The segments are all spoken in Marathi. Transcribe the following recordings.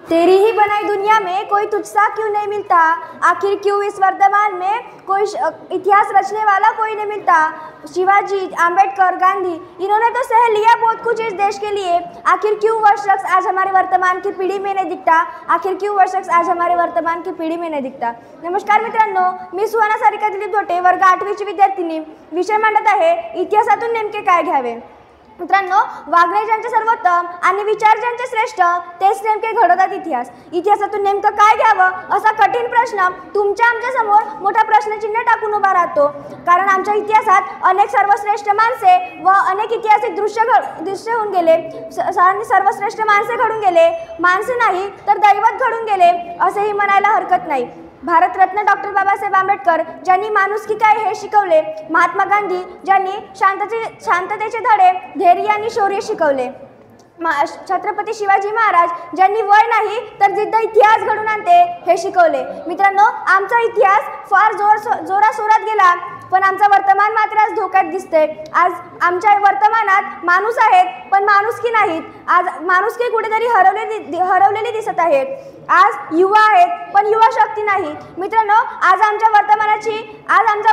तेरी ही बनाई दुनिया में कोई तुझसा क्यों नहीं मिलता, आखिर क्यों इस वर्तमान में कोई इतिहास रचने वाला कोई नहीं मिलता। शिवाजी, आम्बेडकर, गांधी, इन्होंने तो सह लिया बहुत कुछ इस देश के लिए, आखिर क्यों वह शख्स आज हमारे वर्तमान की पिढी में नहीं दिखता, आखिर क्यों वह शख्स आज हमारे वर्तमान की पिढी में नहीं दिखता। नमस्कार मित्रांनो, मी सुहाना सारिका दिलीप धोटे, वर्ग 8वीची विद्यार्थिनी, विषय मांडत आहे इतिहासातून नेमके काय घ्यावे। मित्रांनो, वागणे ज्यांचे सर्वोत्तम आणि विचार ज्यांचे श्रेष्ठ तेच नेमके घडवतात इतिहास। इतिहासातून नेमकं काय घ्यावं असा कठीण प्रश्न तुमच्या आमच्या समोर मोठा प्रश्नचिन्ह टाकून उभा राहतो, कारण आमच्या इतिहासात अनेक सर्वश्रेष्ठ माणसे व अनेक ऐतिहासिक दृश्य होऊन गेले। सर्वश्रेष्ठ माणसे घडून गेले, माणसे नाही तर दैवत घडून गेले असेही म्हणायला हरकत नाही। भारतरत्न डॉक्टर बाबासाहेब आंबेडकर ज्यांनी माणुसकी काय हे शिकवले, महात्मा गांधी ज्यांनी शांततेचे धडे, धैर्य आणि शौर्य शिकवले, छत्रपती शिवाजी महाराज ज्यांनी वय नाही तर जिद्द इतिहास घडून आणते हे शिकवले। मित्रांनो, आमचा इतिहास फार जोराशोरात गेला, पण आमचा वर्तमान मात्र आज धोक्यात दिसते। आज आमच्या वर्तमानात माणूस आहेत पण माणुसकी नाहीत। आज माणुसकी कुठेतरी हरवलेली दिसत आहे। आज युवा आहेत पण युवा शक्ती नाही। मित्रांनो, आज आमच्या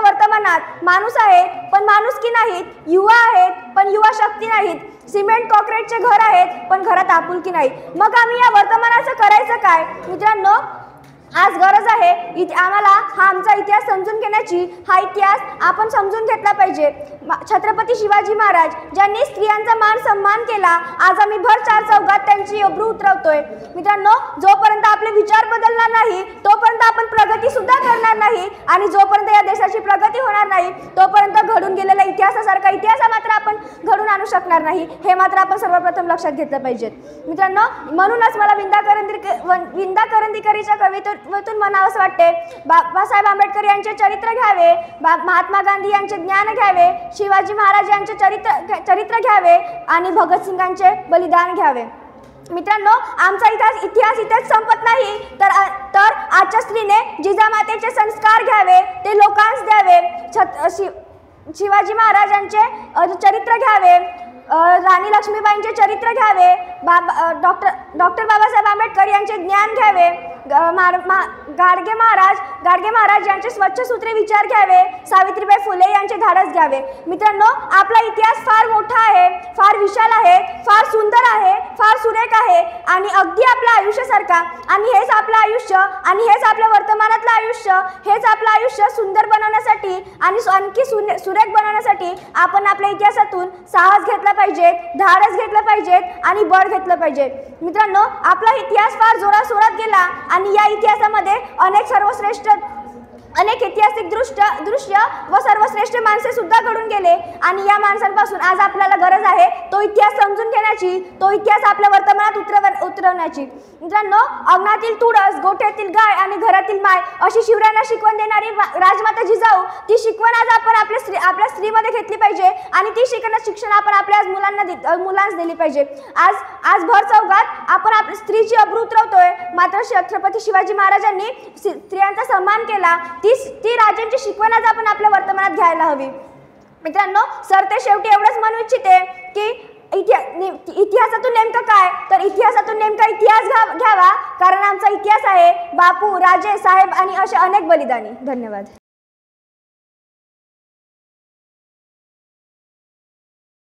वर्तमानात माणूस आहे पण माणुसकी नाहीत, युवा आहेत पण युवा शक्ती नाहीत, सिमेंट कॉन्क्रीटचे घर आहेत पण घरात आपुलकी नाही। मग आम्ही या वर्तमानाचं करायचं काय? मित्रांनो, आज गरज आहे आम्हाला हा आमचा इतिहास समजून घेण्याची। हा इतिहास आपण समजून घेतला पाहिजे। छत्रपती शिवाजी महाराज ज्यांनी स्त्रियांचा मान सन्मान केला, आज आम्ही भर चार चौघात त्यांची अब्रू उतरवतोय। मित्रांनो, जोपर्यंत आपले विचार बदलणार नाही तोपर्यंत आपण प्रगती सुद्धा करणार नाही, आणि जोपर्यंत या देशाची प्रगती होणार नाही तोपर्यंत घडून गेलेल्या इतिहासासारखा इतिहास मात्र आपण घडून आणू शकणार नाही। हे मात्र आपण सर्वप्रथम लक्षात घेतलं पाहिजे। मित्रांनो, म्हणूनच मला विंदा करंदीकरीच्या कवितेतून म्हणावंसं वाटते, बाबासाहेब आंबेडकर यांचे चरित्र घ्यावे, महात्मा गांधी यांचे ज्ञान घ्यावे, शिवाजी महाराज यांचे चरित्र घ्यावे आणि भगतसिंगांचे बलिदान घ्यावे। मित्रांनो, आमचा इतिहास इथेच संपत नाही, तर आजच्या स्त्रीने जिजामातेचे संस्कार घ्यावे, ते लोकांस द्यावे, शिवाजी महाराजांचे चरित्र घ्यावे, राणी लक्ष्मीबाईंचे चरित्र घ्यावे, डॉक्टर बाबासाहेब आंबेडकर यांचे ज्ञान घ्यावे, गाडगे महाराज यांचे स्वच्छसूत्रे विचार घ्यावे, सावित्रीबाई फुले यांचे धाडस घ्यावे। मित्रांनो, आपला इतिहास फार मोठा आहे, फार विशाल आहे, फार सुंदर आहे, फार सुरेख आहे, आणि अगदी आपल्या आयुष्यासारखा। आणि हेच आपलं आयुष्य आणि हेच आपल्या वर्तमानातलं आयुष्य, हेच आपलं आयुष्य सुंदर बनवण्यासाठी आणि आणखी सुरेख बनवण्यासाठी आपण आपल्या इतिहासातून साहस घेतला पाहिजे, धाडस घेतलं पाहिजे आणि बळ घेतलं पाहिजे। मित्रांनो, आपला इतिहास फार जोराशोरात गेला आणि या इतिहासामध्ये अनेक ऐतिहासिक दृश्य व सर्वश्रेष्ठ माणसे सुद्धा घडून गेले, आणि या माणसांपासून आज आपल्याला गरज आहे तो इतिहास समजून घेण्याची, तो इतिहास आपल्या वर्तमानात उतरवण्याची। मित्रांनो, अंगणातील तुळस, गोठ्यातील गाय आणि घरातील माय अशी शिवरायांना शिकवण देणारी राजमाता जिजाऊ, ती शिकवण आज आपण आपल्या स्त्रीमध्ये घेतली पाहिजे, आणि ती शिक्षण आपण आपल्या मुलांना दिली पाहिजे। आज भर चौघात आपण आपल्या स्त्रीची अब्रू उतरवतोय, मात्र छत्रपती शिवाजी महाराजांनी स्त्रियांचा सन्मान केला, ती राजांची शिकवण आज आपण आपल्या वर्तमानात घ्यायला हवी। मित्रांनो, सरते शेवटी एवढंच म्हणू इच्छिते की इतिहासातून नेमकं काय, तर इतिहासातून नेमका इतिहास घ्यावा, कारण आमचा इतिहास आहे बापू, राजे साहेब आणि असे अनेक बलिदानी। धन्यवाद।